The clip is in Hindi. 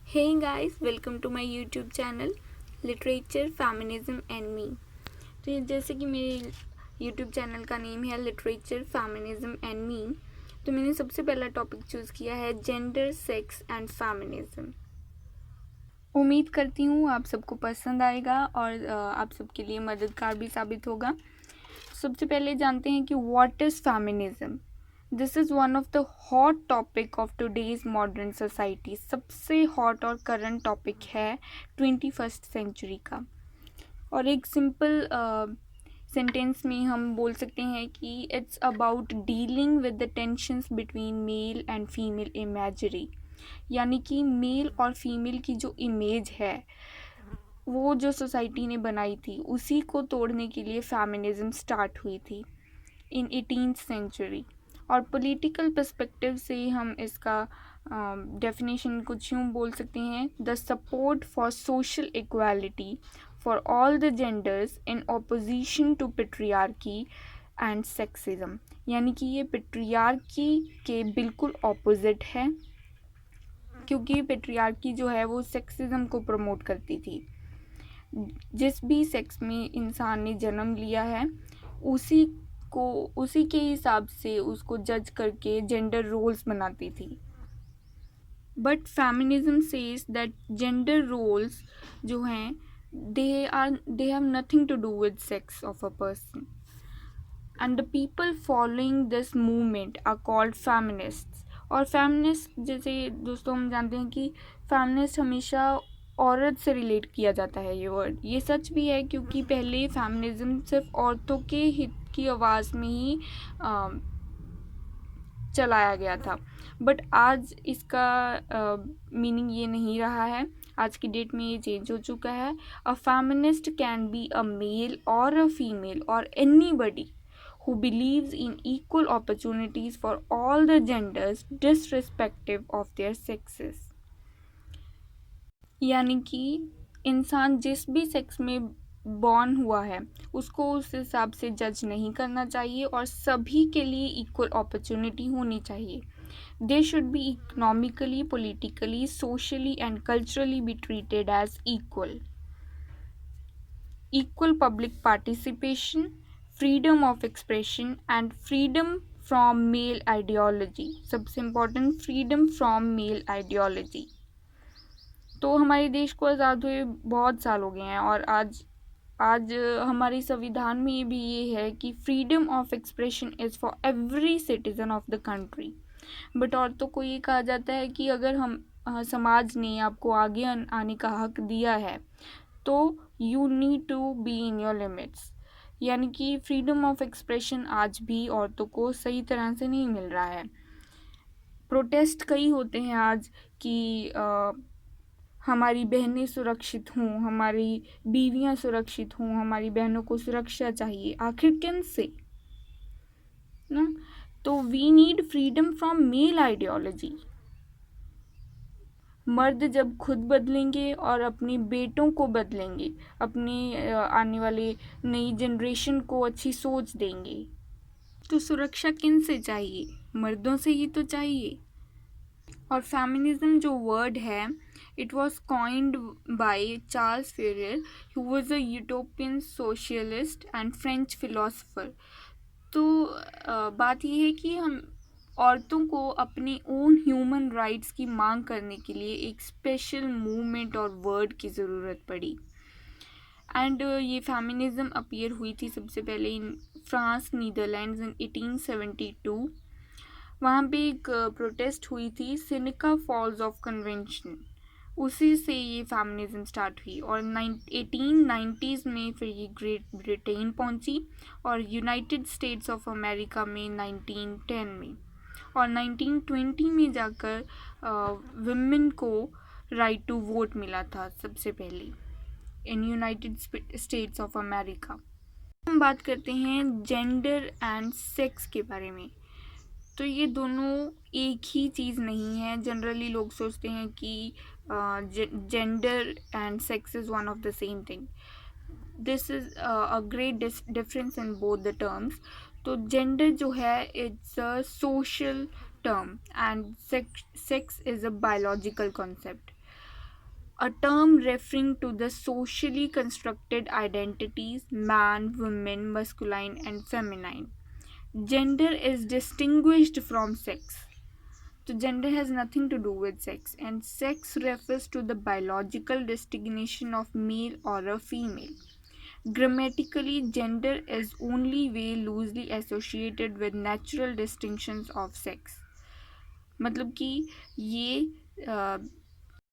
Hey guys, welcome to my YouTube channel Literature, Feminism and Me। तो ये जैसे कि मेरे YouTube चैनल का नेम है लिटरेचर फेमिनिज्म एंड मी, तो मैंने सबसे पहला टॉपिक चूज़ किया है जेंडर, सेक्स एंड फेमिनिज्म। उम्मीद करती हूँ आप सबको पसंद आएगा और आप सबके लिए मददगार भी साबित होगा। सबसे पहले जानते हैं कि what is feminism. This is one of the hot topic of today's modern society. सबसे हॉट और करंट टॉपिक है 21st सेंचुरी का। और एक सिंपल सेंटेंस में हम बोल सकते हैं कि it's about dealing with the tensions between male and female imagery, यानी कि मेल और फीमेल की जो इमेज है वो जो सोसाइटी ने बनाई थी उसी को तोड़ने के लिए फेमिनिज्म स्टार्ट हुई थी इन 18th सेंचुरी। और पॉलिटिकल पर्सपेक्टिव से हम इसका डेफिनेशन कुछ यूँ बोल सकते हैं, the support for social equality for all the genders in opposition to patriarchy and sexism, यानी कि ये पेट्रियार्की के बिल्कुल ऑपोजिट है, क्योंकि पेट्रियार्की जो है वो सेक्सिज्म को प्रमोट करती थी। जिस भी सेक्स में इंसान ने जन्म लिया है उसी के हिसाब से उसको जज करके जेंडर रोल्स बनाती थी। But feminism says that gender roles जो हैं they have nothing to do with sex of a person, and the people following this movement are called feminists. और फेमिनिस्ट, जैसे दोस्तों हम जानते हैं कि फेमिनिस्ट हमेशा औरत से रिलेट किया जाता है ये वर्ड। ये सच भी है, क्योंकि पहले फेमिनिज्म सिर्फ औरतों के हित की आवाज़ में ही चलाया गया था। बट आज इसका मीनिंग ये नहीं रहा है। आज की डेट में ये चेंज हो चुका है। A feminist can be a male और अ फीमेल और anybody who believes in equal opportunities for all the genders disrespective of their sexes। यानी कि इंसान जिस भी सेक्स में बॉर्न हुआ है उसको उस हिसाब से जज नहीं करना चाहिए और सभी के लिए इक्वल अपॉर्चुनिटी होनी चाहिए। They should be economically, politically, socially and culturally be treated as equal. Equal public participation, freedom of expression and freedom from male ideology. सबसे important, freedom from male ideology. तो हमारे देश को आज़ाद हुए बहुत साल हो गए हैं और आज आज हमारे संविधान में भी ये है कि freedom of expression is for every citizen of the country. But औरतों को ये कहा जाता है कि अगर हम समाज ने आपको आगे आने का हक दिया है तो you need to be in your limits. यानी कि फ्रीडम ऑफ एक्सप्रेशन आज भी औरतों को सही तरह से नहीं मिल रहा है। प्रोटेस्ट कई होते हैं आज कि हमारी बहनें सुरक्षित हों, हमारी बीवियां सुरक्षित हों, हमारी बहनों को सुरक्षा चाहिए। आखिर किन से ना? तो we need freedom from male ideology. मर्द जब खुद बदलेंगे और अपने बेटों को बदलेंगे, अपने आने वाले नई जनरेशन को अच्छी सोच देंगे, तो सुरक्षा किन से चाहिए? मर्दों से ही तो चाहिए। और फेमिनिज्म जो वर्ड है, it was coined by Charles Fourier, who was a utopian socialist and French philosopher. तो बात यह है कि हम औरतों को अपने ओन ह्यूमन राइट्स की मांग करने के लिए एक स्पेशल मूवमेंट और वर्ड की ज़रूरत पड़ी। एंड ये फेमिनिज्म अपीयर हुई थी सबसे पहले इन फ्रांस, नीदरलैंड्स इन 1872। वहाँ पे एक प्रोटेस्ट हुई थी, सिनिका फॉल्स ऑफ कन्वेंशन। उसी से ये फेमिनिज्म स्टार्ट हुई और 1890s में फिर ये ग्रेट ब्रिटेन पहुँची और यूनाइटेड स्टेट्स ऑफ अमेरिका में 1910 में, और 1920 में जाकर वुमेन को राइट टू वोट मिला था सबसे पहले in United states of America. हम बात करते हैं जेंडर एंड सेक्स के बारे में। तो ये दोनों एक ही चीज़ नहीं है। जनरली लोग सोचते हैं कि gender and sex is one of the same thing. This is a great difference in both the terms. तो जेंडर जो है it's a social term and sex is a biological concept. a term referring to the socially constructed identities man, woman, masculine, and feminine. Gender is distinguished from sex. So, gender has nothing to do with sex, and sex refers to the biological designation of male or a female. Grammatically, gender is only way loosely associated with natural distinctions of sex. मतलब कि ये